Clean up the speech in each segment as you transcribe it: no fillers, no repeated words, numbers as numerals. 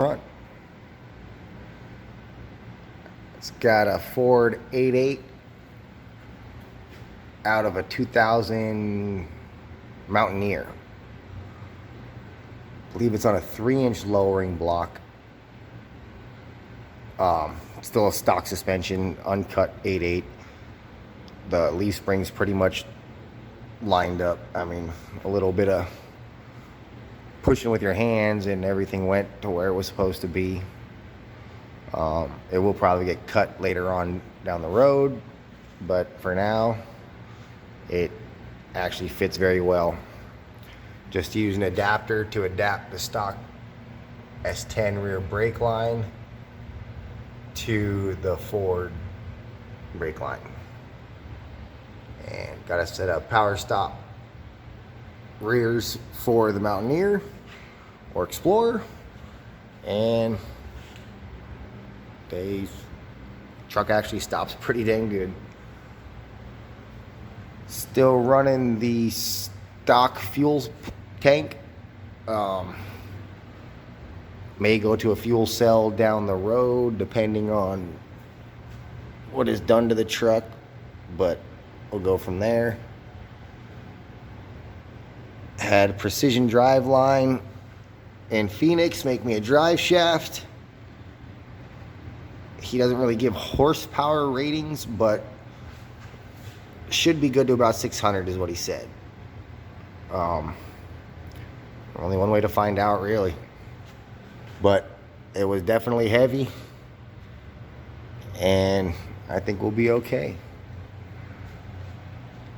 front. It's got a Ford 8.8 out of a 2000 Mountaineer. I believe it's on a 3-inch lowering block. Still a stock suspension, uncut 8.8. The leaf spring's pretty much lined up. I mean, a little bit of pushing with your hands and everything went to where it was supposed to be. It will probably get cut later on down the road, but for now, it actually fits very well. Just use an adapter to adapt the stock S10 rear brake line to the Ford brake line. And got to set up power stop rears for the Mountaineer or Explorer, and the truck actually stops pretty dang good. Still running the stock fuel tank. May go to a fuel cell down the road depending on what is done to the truck, but we'll go from there. Had Precision Drive Line in Phoenix make me a drive shaft. He doesn't really give horsepower ratings, but should be good to about 600 is what he said. Only one way to find out, really. But it was definitely heavy, and I think we'll be okay.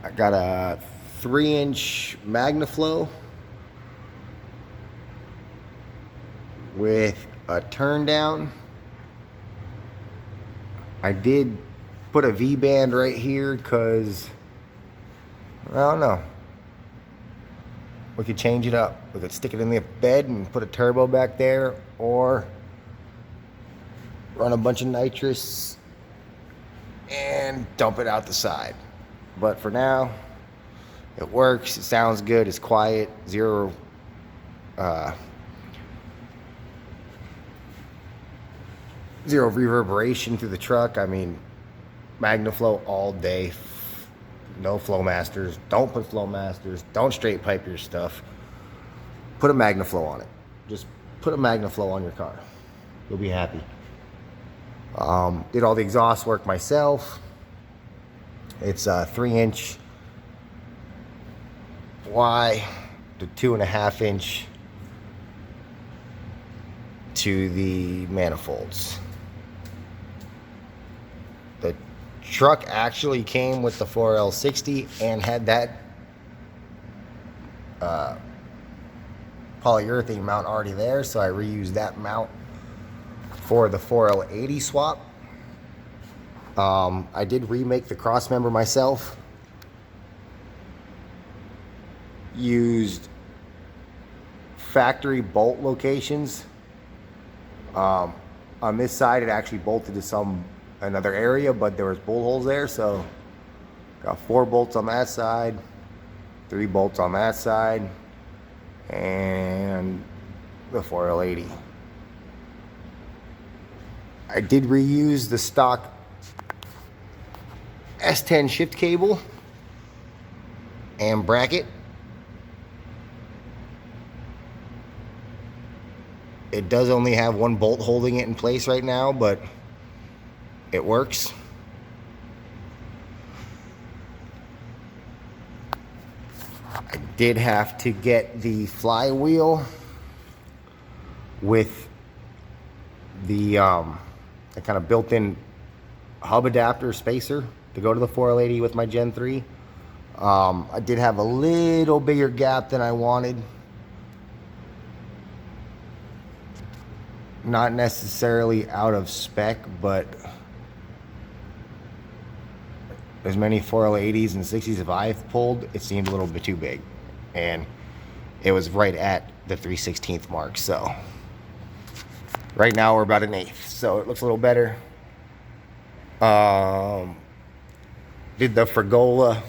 I got a 3-inch MagnaFlow with a turn down. I did put a V-band right here because, I don't know, we could change it up. We could stick it in the bed and put a turbo back there, or run a bunch of nitrous and dump it out the side. But for now, it works. It sounds good. It's quiet. Zero reverberation through the truck. I mean, MagnaFlow all day. No Flowmasters. Don't put Flowmasters. Don't straight pipe your stuff. Put a MagnaFlow on it. Just put a MagnaFlow on your car. You'll be happy. Did all the exhaust work myself. It's a 3-inch Y to 2.5-inch to the manifolds. The truck actually came with the 4L60 and had that polyurethane mount already there, so I reused that mount for the 4L80 swap. I did remake the cross member myself. Used factory bolt locations. On this side, it actually bolted to another area, but there was bolt holes there, so got 4 bolts on that side, 3 bolts on that side, and the 4L80. I did reuse the stock S10 shift cable and bracket. It does only have 1 bolt holding it in place right now, but it works. I did have to get the flywheel with the kind of built-in hub adapter spacer to go to the 4L80 with my Gen 3. I did have a little bigger gap than I wanted. Not necessarily out of spec, but as many 4L80s and 60s as I've pulled, it seemed a little bit too big. And it was right at the 3/16 mark. So right now we're about 1/8. So it looks a little better. Did the Fregola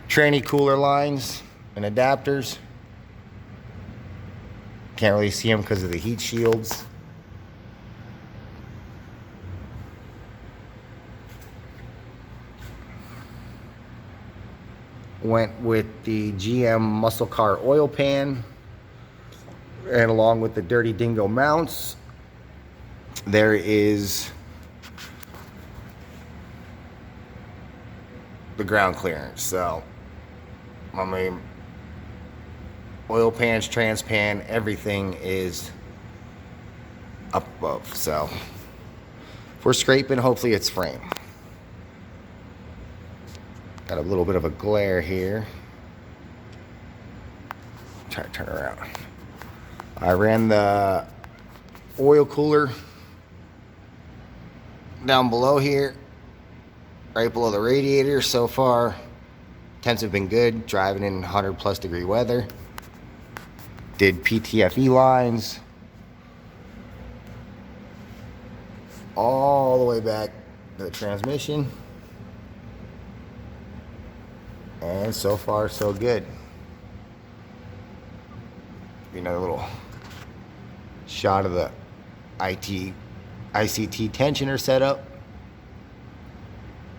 tranny cooler lines and adapters. Can't really see them because of the heat shields. Went with the GM muscle car oil pan, and along with the Dirty Dingo mounts, there is the ground clearance. So, I mean, oil pans, trans pan, everything is up above. So, if we're scraping, hopefully it's frame. Got a little bit of a glare here. Try to turn around. I ran the oil cooler down below here, right below the radiator. So far, temps have been good, driving in 100+ degree weather. Did PTFE lines all the way back to the transmission. And so far, so good. Another little shot of the ICT tensioner setup.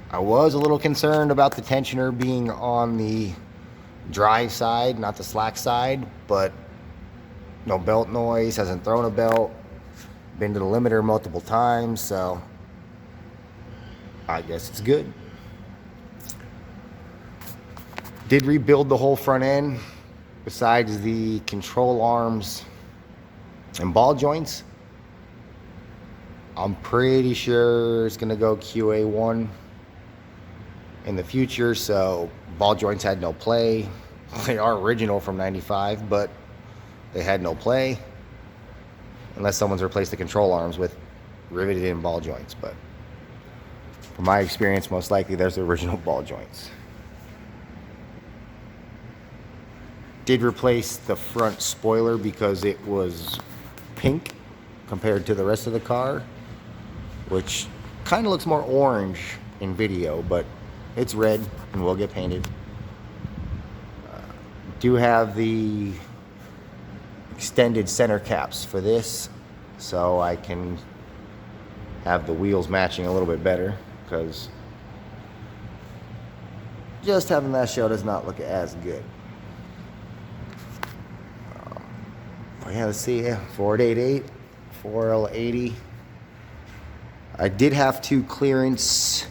I was a little concerned about the tensioner being on the dry side, not the slack side, but no belt noise, hasn't thrown a belt, been to the limiter multiple times, so I guess it's good. Did rebuild the whole front end besides the control arms and ball joints. I'm pretty sure it's gonna go QA1 in the future, so ball joints had no play. They are original from 95, but they had no play unless someone's replaced the control arms with riveted in ball joints. But from my experience, most likely there's the original ball joints. Did replace the front spoiler because it was pink compared to the rest of the car, which kind of looks more orange in video, but it's red and will get painted. Do have the extended center caps for this, so I can have the wheels matching a little bit better, because just having that show does not look as good. Yeah, let's see, yeah, Ford 88, 4L80. I did have to clearance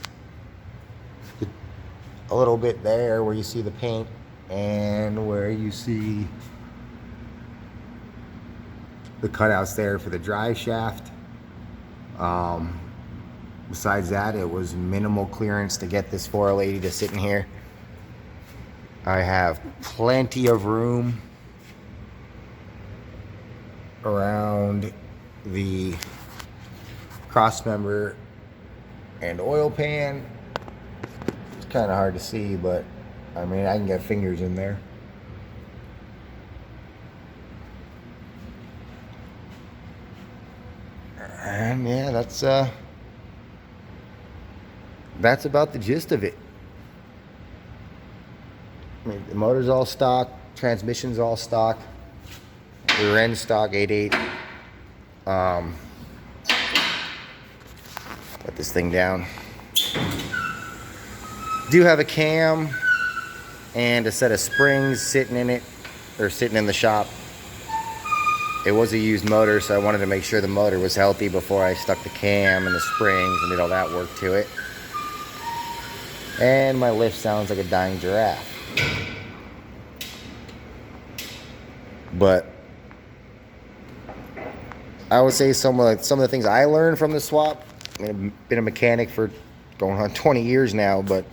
a little bit there where you see the paint and where you see the cutouts there for the drive shaft. Besides that, it was minimal clearance to get this 4L80 to sit in here. I have plenty of room around the cross member and oil pan. It's kind of hard to see, but I mean, I can get fingers in there. And yeah, that's about the gist of it. I mean, the motor's all stock, transmission's all stock. Rear end stock 8.8. Put this thing down. Do have a cam and a set of springs sitting in it, or sitting in the shop. It was a used motor, so I wanted to make sure the motor was healthy before I stuck the cam and the springs and did all that work to it. And my lift sounds like a dying giraffe. But I would say some of the things I learned from the swap. I've been a mechanic for going on 20 years now, but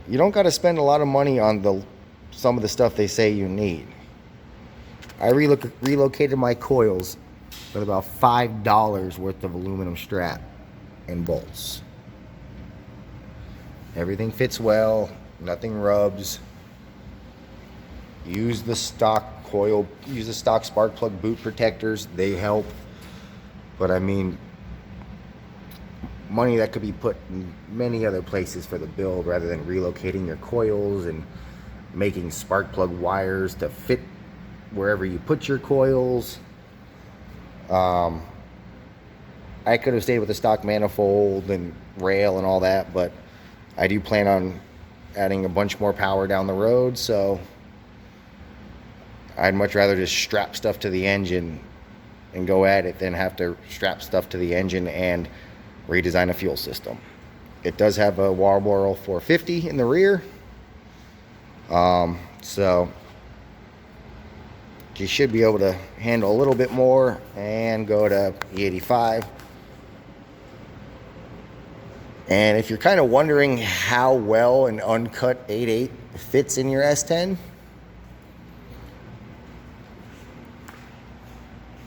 you don't got to spend a lot of money on some of the stuff they say you need. I relocated my coils with about $5 worth of aluminum strap and bolts. Everything fits well, nothing rubs. Use the stock coil, use the stock spark plug boot protectors, they help. But I mean, money that could be put in many other places for the build rather than relocating your coils and making spark plug wires to fit wherever you put your coils. I could have stayed with the stock manifold and rail and all that, but I do plan on adding a bunch more power down the road, so I'd much rather just strap stuff to the engine and go at it than have to strap stuff to the engine and redesign a fuel system. It does have a Walboro 450 in the rear, so you should be able to handle a little bit more and go to E85. And if you're kind of wondering how well an uncut 8.8 fits in your S10,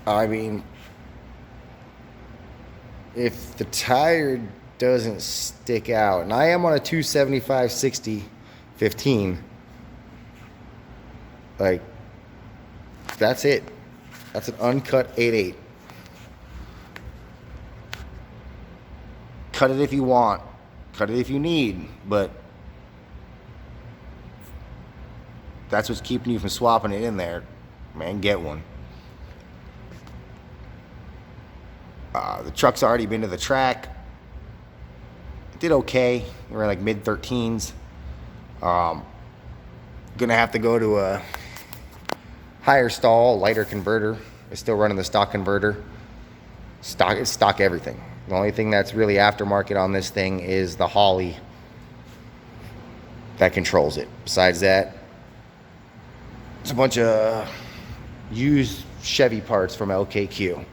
I mean, if the tire doesn't stick out, and I am on a 275/60/15, like, that's it. That's an uncut 8.8. Cut it if you want, cut it if you need, but that's what's keeping you from swapping it in there. Man, get one. The truck's already been to the track. It did okay. We're like mid-13s. Gonna have to go to a higher stall, lighter converter. It's still running the stock converter. It's stock everything. The only thing that's really aftermarket on this thing is the holley that controls it. Besides that, it's a bunch of used Chevy parts from LKQ.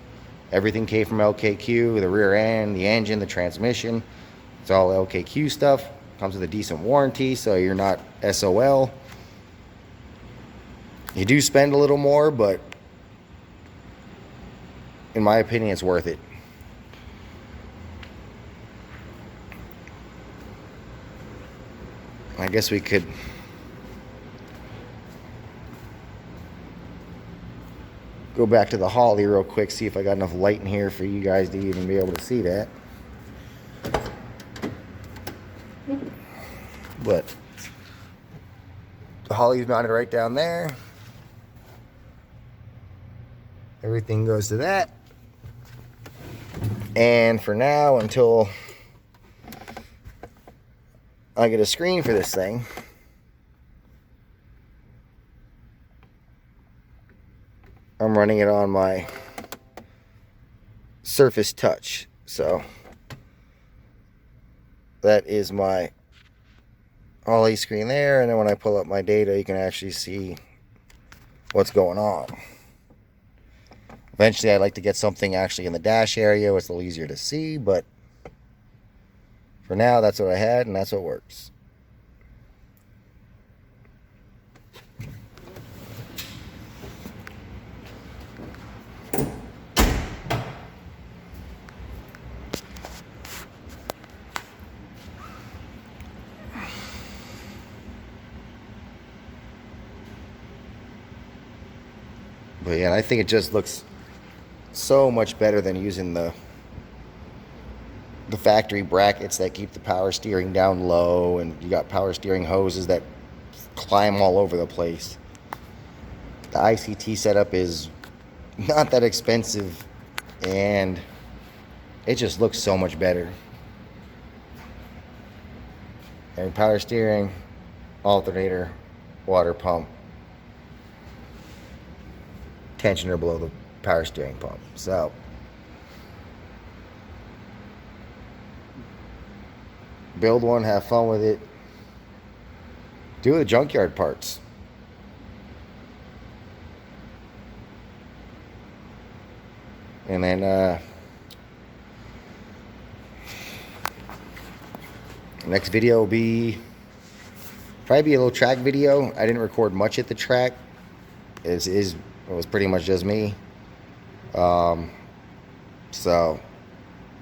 Everything came from LKQ, the rear end, the engine, the transmission. It's all LKQ stuff. Comes with a decent warranty, so you're not SOL. You do spend a little more, but in my opinion, it's worth it. I guess we could go back to the holley real quick, see if I got enough light in here for you guys to even be able to see that. But the holley's mounted right down there. Everything goes to that. And for now, until I get a screen for this thing, I'm running it on my Surface Touch. So that is my holley screen there, and then when I pull up my data, you can actually see what's going on. Eventually, I'd like to get something actually in the dash area where it's a little easier to see, but for now, that's what I had, and that's what works. But yeah, I think it just looks so much better than using the factory brackets that keep the power steering down low, and you got power steering hoses that climb all over the place. The ICT setup is not that expensive, and it just looks so much better. And power steering, alternator, water pump, tensioner below the power steering pump. So build one, have fun with it, do the junkyard parts. And then next video will probably be a little track video. I didn't record much at the track. It was pretty much just me. So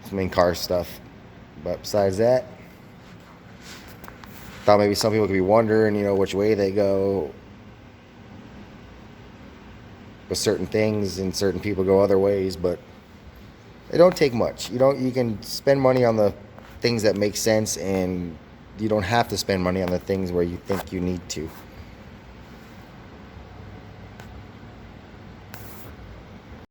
it's main car stuff. But besides that, thought maybe some people could be wondering, which way they go with certain things, and certain people go other ways, but it don't take much. You can spend money on the things that make sense, and you don't have to spend money on the things where you think you need to.